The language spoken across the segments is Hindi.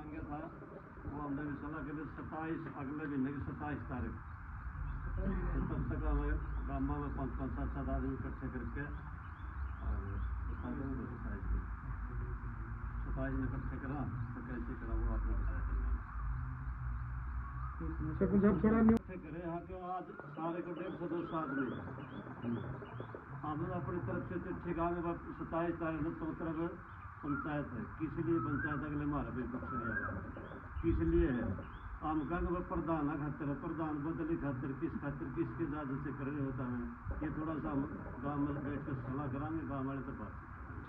मांगा था वो हमने भी सलाह के लिए 27 अगले महीने की 27 तारीख तो तब तक हमें गाँव में 5-5, 7-7 आदमी इकट्ठे करके और 27 में इकट्ठे करा तो कैसे करा वो आपने करे यहाँ के आज सारे को 150-200 आदमी हमने अपनी तरफ से चिट्ठी गाँव में 27 तारीख तो तरफ पंचायत है किस लिए पंचायत अगले हमारा भी कुछ नहीं आया किस लिए है हम कहेंगे प्रधान खातर प्रधान बदली खातर किसके इजाजत से कर रहे होता है ये थोड़ा सा हम गाँव में बैठ कर सलाह कराएंगे गाँव वाले तो बात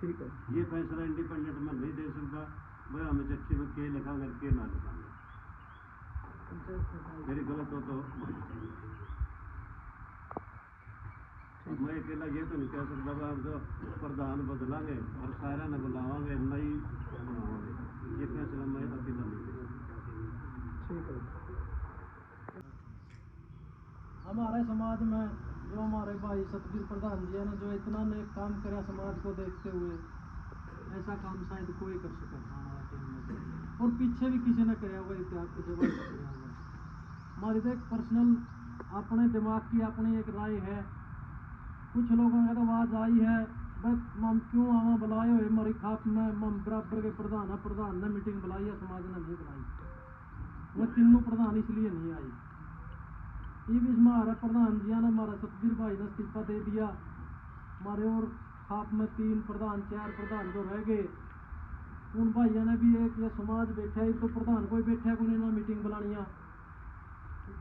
ठीक है ये फैसला इंडिपेंडेंट में नहीं दे सकता भाई हमें चिट्ठी में के लिखाएंगे के ना लिखाएंगे मेरी गलत हो तो मैं अकेला ये तो नहीं कह सकता हम जो प्रधान बदलांगे और सारा ने बुलावांगे नई बनावांगे ये फैसला मैं अकेला नहीं करूँगा। ठीक है हमारे समाज में जो हमारे भाई सतबीर प्रधान जी है ना जो इतना नेक काम करा समाज को देखते हुए ऐसा काम शायद कोई कर सके आने वाले टाइम में और पीछे भी किसी ने कराया होगा इतिहास के जवाब कराया होगा। हमारी तो एक पर्सनल अपने दिमाग की अपनी एक राय है कुछ लोगों ने तो आवाज़ आई है बस हम क्यों आवा बुलाए हुए हमारी खाप में हम बराबर के प्रधान ने मीटिंग बुलाई है समाज ने नहीं बुलाई वो तीनों प्रधान इसलिए नहीं आई ये भी हमारा प्रधान जी ने हमारा सतबीर भाई ने इस्तीफा दे दिया हमारे और खाप में 3 प्रधान 4 प्रधान जो रह गए उन भाइयों ने भी एक ये समाज बैठा है तो प्रधान कोई बैठा को ना मीटिंग बुलानिया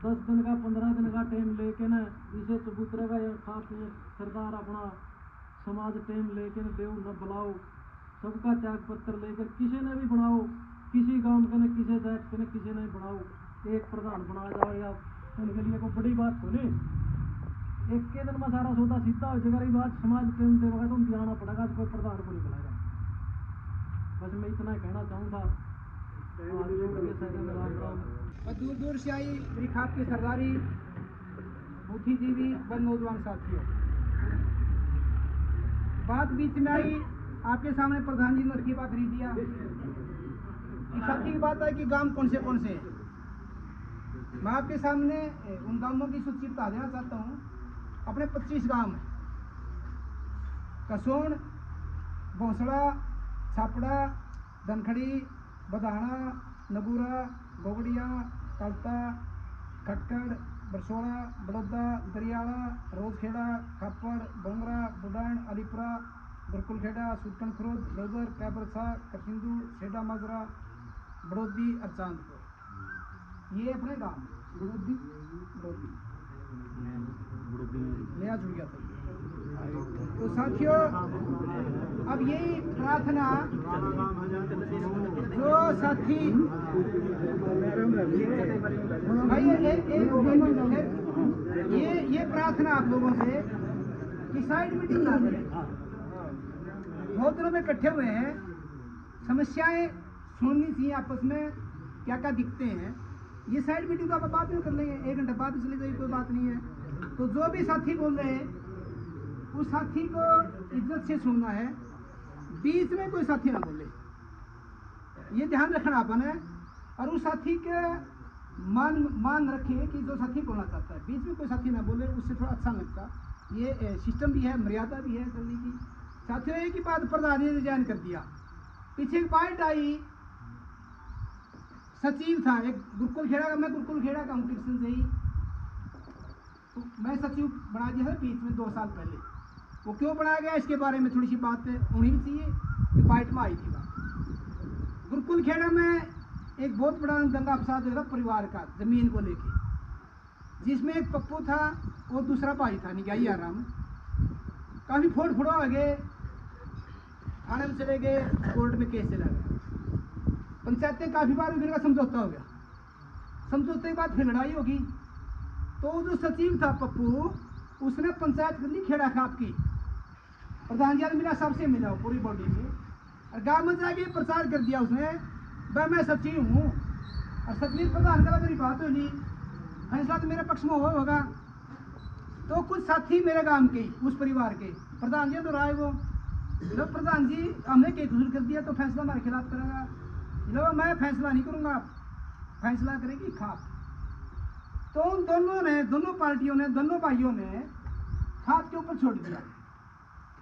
10 दिन का 15 दिन का टाइम लेके ना इसे चबूतरे का खाप सरदार अपना समाज टाइम लेके न देव न बुलाओ सबका त्याग पत्र लेकर किसी ने भी बनाओ किसी गांव के न किसी जात के न किसी ने बनाओ एक प्रधान बना जाओ या उनके लिए कोई बड़ी बात हो नहीं एक के दिन में सारा सौदा सीधा हो जाएगा बात समाज टाइम देगा तो उनकी आना पड़ेगा तो कोई प्रधान को नहीं बुलाएगा बस मैं इतना कहना चाहूँगा और दूर दूर से आई मेरी खाप के सरदारी बुद्धिजीवी व नौजवान साथियों बात बीच में आई आपके सामने प्रधान जी ने इस्तीफा खरीद दिया एक साथी की बात है कि गांव कौन से हैं मैं आपके सामने उन गांवों की सूची बता देना चाहता हूँ अपने 25 गांव में कसोण भोंसड़ा छापड़ा धनखड़ी बधाना नगूरा गोगड़िया कलता खटकड़ बरसोड़ा बड़ौदा दरियाला रोजखेड़ा खापड़ बोंगरा बुडान अलीपुरा गुरकुलखेड़ा सुटकन खुरुद लोदर कैबरसा करसिंदू सेडा माजरा बड़ौदी और चांदपुर ये अपने गांव बड़ौदी नया जुड़ गया था। तो साथियों अब यही प्रार्थना जो साथी भाई ये प्रार्थना आप लोगों से कि साइड मीटिंग ना करें बहुत दिनों में इकट्ठे हुए हैं समस्याएं सुननी थी आपस में क्या क्या दिखते हैं ये साइड मीटिंग तो आप बाद में कर लेंगे 1 घंटा बाद चले जाइए कोई बात नहीं है। तो जो भी साथी बोल रहे हैं उस साथी को इज्जत से सुनना है बीच में कोई साथी ना बोले ये ध्यान रखना अपन है और उस साथी के मान रखिए कि जो साथी बोलना चाहता है बीच में कोई साथी ना बोले उससे थोड़ा अच्छा लगता ये सिस्टम भी है मर्यादा भी है चलने की। साथियों एक ही बात प्रधान जी ने रिजाइन कर दिया पीछे एक पॉइंट आई सचिव था एक गुरुकुल खेड़ा का मैं गुरुकुल खेड़ा का हूँ कृष्ण से ही तो मैं सचिव बना दिया था बीच में 2 साल पहले वो क्यों बनाया गया इसके बारे में थोड़ी सी बात होनी भी चाहिए कि पॉइंट में आई थी बात। गुरुकुल खेड़ा में एक बहुत बड़ा दंगा फसाद हुआ था परिवार का जमीन को लेके जिसमें एक पप्पू था और दूसरा भाई था निगाही आराम काफ़ी फोड़ हो गए थाने में चले गए कोर्ट में केस चला गया पंचायतें काफ़ी बार उनका समझौता हो गया समझौते के बाद फिर लड़ाई होगी तो जो सचिव था पप्पू उसने पंचायत कर ली खेड़ा खाप की प्रधान जी मेरा सबसे मिला पूरी बॉडी से और गाँव में जाके प्रचार कर दिया उसने भाई मैं सचिव हूँ और सचिव प्रधान का मेरी बात हुई फैसला तो मेरे पक्ष में होगा। तो कुछ साथी मेरे गांव के उस परिवार के प्रधान जी तो राय वो प्रधान जी हमने केस कसूर कर दिया तो फैसला हमारे खिलाफ करेगा लो मैं फैसला नहीं करूंगा, फैसला करेगी खाप। तो उन दोनों ने, दोनों पार्टियों ने, दोनों भाइयों ने खाप के ऊपर छोड़ दिया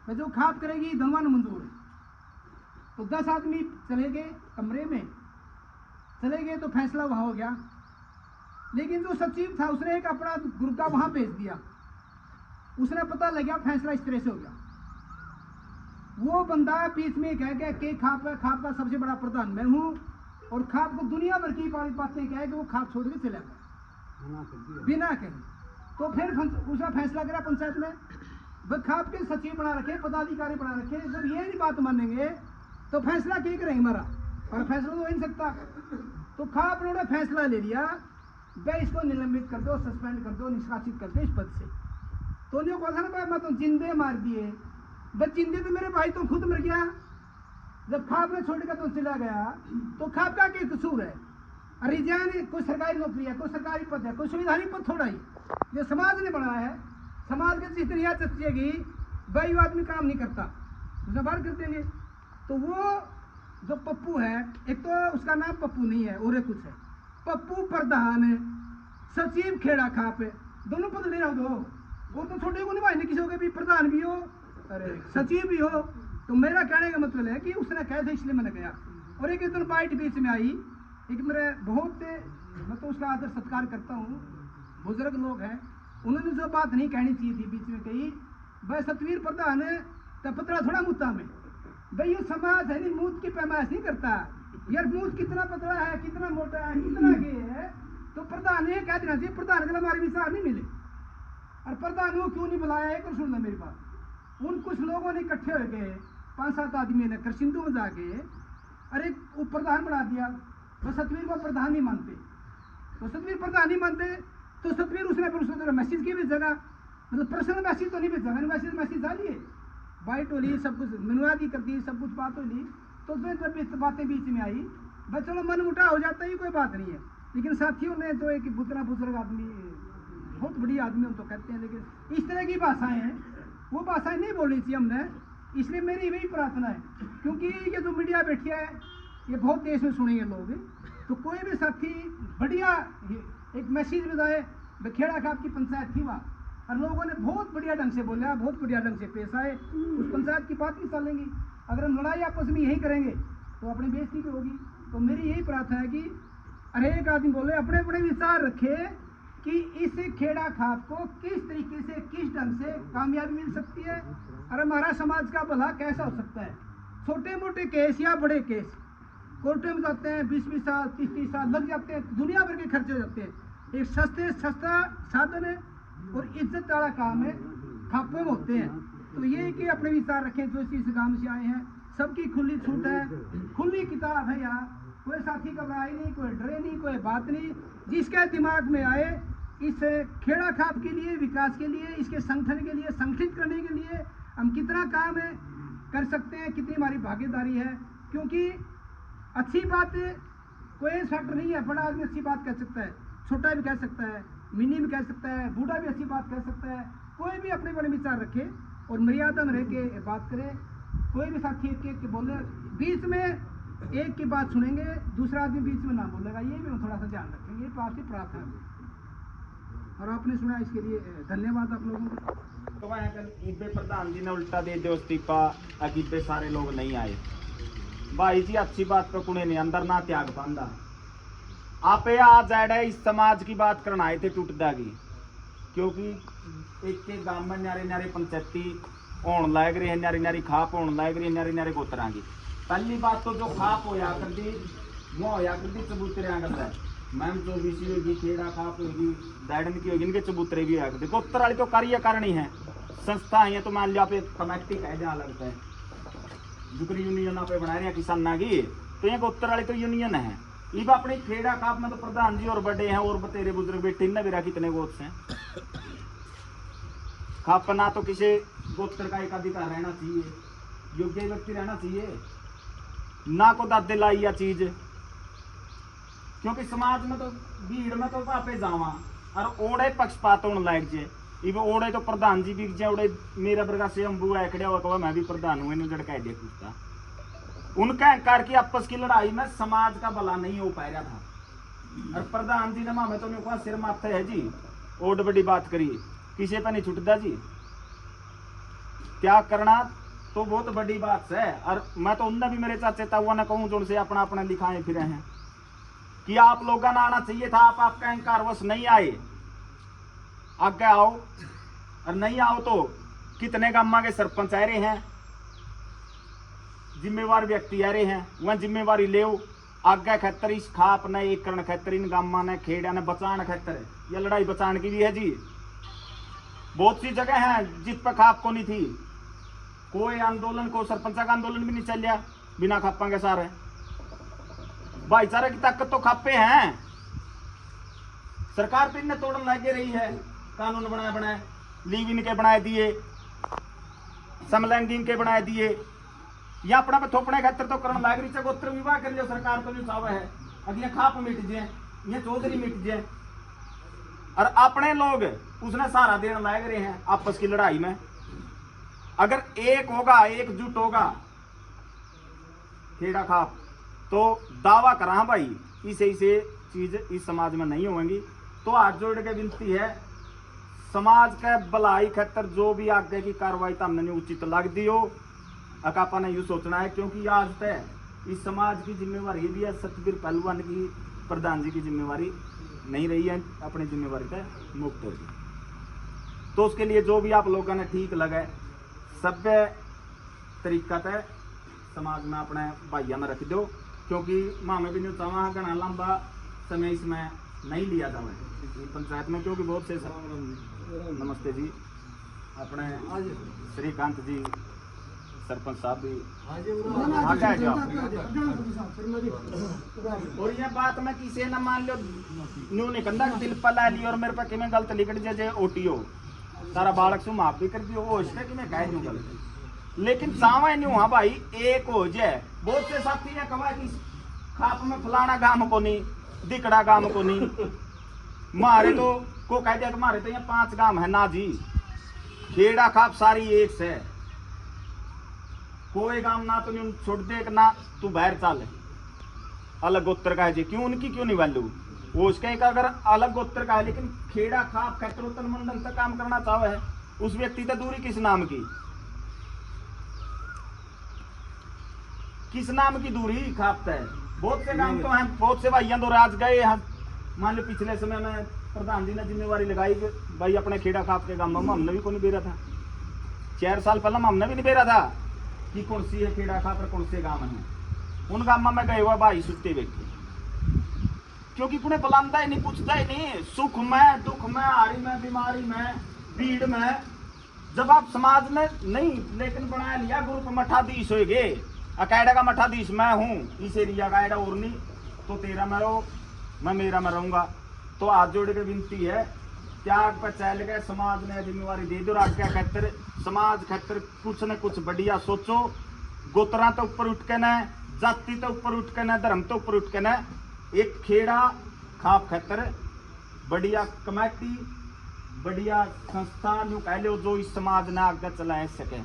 तो जो खाप करेगी दोनों ने मंजूर है। तो 10 आदमी चले गए कमरे में, चले गए तो फैसला वहां हो गया। लेकिन जो सचिव था उसने एक अपना गुर्गा वहां भेज दिया, उसने पता लग गया फैसला इस तरह से हो गया। वो बंदा बीच में कह गया कि खाप का सबसे बड़ा प्रधान मैं हूं, और खाप को दुनिया भर की बातें कहे कि वो खाप छोड़ के चला गया बिना कहे। तो फिर उसका फैसला करा पंचायत में, वह खाप के सचिव बना रखे, पदाधिकारी बना रखे। जब ये नहीं बात मानेंगे तो फैसला क्या करेंगे हमारा, और फैसला तो हो नहीं सकता। तो खाप ने फैसला ले लिया, भाई इसको निलंबित कर दो, सस्पेंड कर दो, निष्कासित कर दो इस पद से। तो उन्हें कहा ना मैं तो जिंदे मार दिए, बस जिंदे तो मेरे भाई तो खुद मर गया। जब खाप ने छोड़कर तो चला गया तो खाप का क्या कसूर है? रिजाइन, कोई सरकारी नौकरी है, कोई सरकारी पद है, कोई संवैधानिक पद थोड़ा ही जो समाज ने बनाया है। समाज के जितनी याद चचेगी भाई वो आदमी काम नहीं करता, उसे बाहर कर देंगे। तो वो जो पप्पू है, एक तो उसका नाम पप्पू नहीं है और कुछ है, पप्पू प्रधान है, सचिव खेड़ा खाप है, दोनों पद ले रहा दो। वो तो छोटे को निभाने किसी के भी प्रधान भी हो, अरे सचिव भी हो। तो मेरा कहने का मतलब है कि उसने कहा था इसलिए मैंने गया। और एक दिन बाइट बीच में आई, एक मेरे बहुत, मैं तो उसका आदर सत्कार करता हूँ, बुजुर्ग लोग हैं, उन्होंने जो बात नहीं कहनी चाहिए थी बीच में कही, भाई सतवीर प्रधान तो पतला थोड़ा मुद्दा में, भाई ये समाज है नहीं मूत की पैमाइश नहीं करता यार, मूत कितना पतला है, कितना मोटा है, कितना ये है। तो प्रधान ये कह देना चाहिए प्रधान के हमारे विचार नहीं मिले, और प्रधान वो क्यों नहीं बुलाया एक और सुन लो मेरी बात। उन कुछ लोगों ने इकट्ठे हो गए, 5-7 आदमी ने करसिंधु में जाके अरे वो प्रधान बना दिया, वो सतवीर को प्रधान नहीं मानते। तो सतवीर प्रधान नहीं मानते तो सतवीर उसने फिर उसने मैसेज की भी जगह, मतलब पर्सनल मैसेज तो नहीं भेजा, मैसेज डालिए, बाइट हो ली, सब कुछ मनवादी कर दी, सब कुछ बात हो ली। तो जब बातें बीच में आई, बस चलो मन मुटा हो जाता है, कोई बात नहीं है। लेकिन साथियों ने तो एक बुजुर्ग आदमी, बहुत बड़ी आदमी हम तो कहते हैं, लेकिन इस तरह की भाषाएं हैं, वो भाषाएं नहीं बोलनी चाहिए हमने। इसलिए मेरी वही प्रार्थना है, क्योंकि ये जो मीडिया बैठी है ये बहुत देश में सुनेंगे लोग, तो कोई भी साथी बढ़िया एक मैसेज बताए। खेड़ा खाप की पंचायत थी वहाँ, और लोगों ने बहुत बढ़िया ढंग से बोला, बहुत बढ़िया ढंग से पेश आए, उस पंचायत की बात नहीं चलेंगी। अगर हम लड़ाई आपस में यही करेंगे तो अपनी बेइज्जती भी होगी। तो मेरी यही प्रार्थना है कि हर एक आदमी बोले, अपने अपने विचार रखे कि इस खेड़ा खाप को किस तरीके से, किस ढंग से कामयाबी मिल सकती है, और हमारा समाज का भला कैसा हो सकता है। छोटे मोटे केस या बड़े केस कोर्टों में जाते हैं, 20-20 साल, 30-30 साल लग जाते हैं, दुनिया भर के खर्चे हो जाते हैं। एक सस्ता साधन है और इज्जत वाला काम है, खापे में होते हैं। तो ये कि अपने विचार रखें, जो इस गांव से आए हैं सबकी खुली छूट है, खुली किताब है यहाँ, कोई साथी घबराए नहीं, कोई डरे नहीं, कोई बात नहीं। जिसके दिमाग में आए इस खेड़ा खाप के लिए, विकास के लिए, इसके संगठन के लिए, संगठित करने के लिए हम कितना काम है कर सकते हैं, कितनी हमारी भागीदारी है। क्योंकि अच्छी बात कोई फैक्टर नहीं है, बड़ा आदमी अच्छी बात कह सकता है, छोटा भी कह सकता है, मिनी भी कह सकता है, बूढ़ा भी अच्छी बात कह सकता है। कोई भी अपने बड़े विचार रखे और मर्यादा में रह के बात करे। कोई भी साथी एक बोले, बीच में एक की बात सुनेंगे, दूसरा आदमी बीच में ना बोलेगा, ये भी हम थोड़ा सा ध्यान रखेंगे। ये आपकी प्रार्थना है और आपने सुना, इसके लिए धन्यवाद आप लोगों को। तो वह कल इब्बे प्रधान जी ने उल्टा दे दिया इस्तीफा, अकीबे सारे लोग नहीं आए। भाई जी अच्छी बात पे कुने नहीं अंदर ना त्याग पांदा। आप आ जाए इस समाज की बात करना आए थे टूट दागी, क्योंकि एक के गांव में न्यारे न्यारे पंचायती होने लायक रही, न्यारी न्यारी खाप होने लायक रही, न्यारे न्यारे गोतरा की। पहली बात तो जो खाप होया कर दी वो होया कर दी चबूतरे आगल है, मैम जो बीसी होगी, खेड़ा खाप होगी, दाइडन की होगी, इनके चबूतरे भी होया कर दी। गोत्र वाली तो कार्यकारिणी है, संस्था है, तो मान लिया पे कमेटी कह जहाँ लगता है, जुकरी यूनियन पे बना रहे हैं किसान की, तो ये गोत्र वाली तो यूनियन है। इब अपने खेड़ा खाप में तो प्रधान जी और बड़े हैं और बतेरे बुजुर्ग बैठे, इनने भी कितने गोत्र हैं। खाप ना तो किसी गोत्र का एक अधिकार रहना चाहिए, योग्य व्यक्ति रहना चाहिए, ना को दादे लाई या चीज। क्योंकि समाज में तो भीड़ में तो वापे जावा और ओड़े पक्षपात होने लायक जे। इब ओड़े तो प्रधान जी बिक जाए, ओड़े मेरा वर्गा से अंबू है खड़े हुआ, मैं भी प्रधान हूँ, इन्हें झड़का दे पूछता। उनका अहंकार की आपस की लड़ाई में समाज का भला नहीं हो पाएगा था। और प्रधान जी ने मामे तो नहीं कहा सिर माथे है जी, ओड बड़ी बात करी, किसी पे नहीं छुटता जी। त्याग करना तो बहुत बड़ी बात है। और मैं तो उनने भी मेरे चाचे ताऊआ ने कहूँ जो से अपना अपना लिखाए फिरे हैं कि आप लोगों ने आना चाहिए था, आप आपका अहंकार वश नहीं आए, आगे आओ। और नहीं आओ तो कितने गामा के सरपंच आ रहे हैं, जिम्मेवार व्यक्ति आ रहे हैं, वह जिम्मेवारी ले आगे खतर इस खाप ने एक करण खतर इन गामा ने खेड़ा ने बचान खतर, यह लड़ाई बचान की भी है जी। बहुत सी जगह हैं जिस पर खाप को नहीं थी, कोई आंदोलन को सरपंच का आंदोलन भी नहीं चलिया बिना खापा के सारे। भाईचारे की ताकत तो खापे हैं। सरकार तो इन्हें तोड़न लगे रही है, कानून बनाए लीव इनके बनाए दिए, समलैंगिक के बनाए दिए, या अपना पे थोपने खातर तो करण लाग रही है। गोत्र विवाह कर लियो सरकार तो नहीं चाहे है, अगले खाप मिट जाए, ये चौधरी मिट जाए। और अपने लोग उसने सहारा देने लग रहे हैं आपस की लड़ाई में। अगर एक होगा, एकजुट होगा खेड़ा खाप, तो दावा करा भाई इसे चीज इस समाज में नहीं होंगी। तो हाथ जोड़ के विनती है, समाज के भलाई खतर जो भी आगे की कार्रवाई तो हमने उचित लग दी हो, अकापा ने यूँ सोचना है, क्योंकि आज तय इस समाज की जिम्मेवारी भी है, सतबीर पहलवान की प्रधान जी की जिम्मेवारी नहीं रही है, अपनी जिम्मेवारी से मुक्त होगी। तो उसके लिए जो भी आप लोगों ने ठीक लगे सभ्य तरीका से समाज में अपने भाइयों में रख दो, क्योंकि मामे भी नहीं चाहवा घना लंबा समय इसमें नहीं लिया जाए पंचायत में, क्योंकि बहुत से नमस्ते जी अपने श्रीकांत जी सरपंच साहब भी आगे आ जाओ। और ये बात मैं किसी न मान लो न्यू ने कंधा दिल पर ला ली और मेरे पे किमें गलत लिख जे ओटीओ तारा बालक से माफ भी कर दियो, वो इसने कि मैं कह दूं गलत, लेकिन चावा नहीं हुआ भाई एक हो जाए। बहुत से साथी ने कहा कि खाप में फलाना गांव को नहीं, दिकड़ा गांव को नहीं, मारे तो को कह दिया कि मारे तो यहाँ 5 गांव है ना जी, खेड़ा खाप सारी एक से, कोई गांव ना तो नहीं छोड़ दे ना तू बाहर चल, अलग गोत्र का है जी, क्यों उनकी क्यों नहीं वैल्यू, वो उसके अगर अलग गोत्र का है लेकिन खेड़ा खाप खैतरोतन मंडल तक काम करना चाहे है, उस व्यक्ति से दूरी किस नाम की, किस नाम की दूरी खापता है। बहुत से काम तो हैं, बहुत से भाइयों दो राज गए हैं। मान लो पिछले समय में प्रधान जी ने जिम्मेवारी लगाई कि भाई अपने खेड़ा खाप के गांव में हमने भी को नहीं बेरा था, 4 साल पहले हमने भी नहीं बेरा था कि कौन सी है खेड़ा खाप और कौन से गांव है। उन गांव में गए हुआ भाई सुते व्यक्ति, क्योंकि उन्हें बुलाता ही नहीं, पूछता ही नहीं, सुख में दुख में हारी में बीमारी में भीड़ में। जब आप समाज में नहीं लेकिन बना लिया ग्रुप मठाधीश हो गए, अकेडा का मठाधीश मैं हूँ, इस एरिया का एडा और नहीं, तो तेरा में रहो मैं मेरा में रहूंगा। तो हाथ जोड़ के विनती है, त्याग पर चल गए, समाज ने जिम्मेवारी दे दो, आज्ञा खातर समाज खातर कुछ न कुछ बढ़िया सोचो। गोत्रा तो ऊपर उठ के न, जाति तो ऊपर उठ के न, धर्म तो ऊपर उठ के न, एक खेड़ा खाप खातर बढ़िया कमेटी बढ़िया संस्था कह लो जो इस समाज ने आगे चला सके।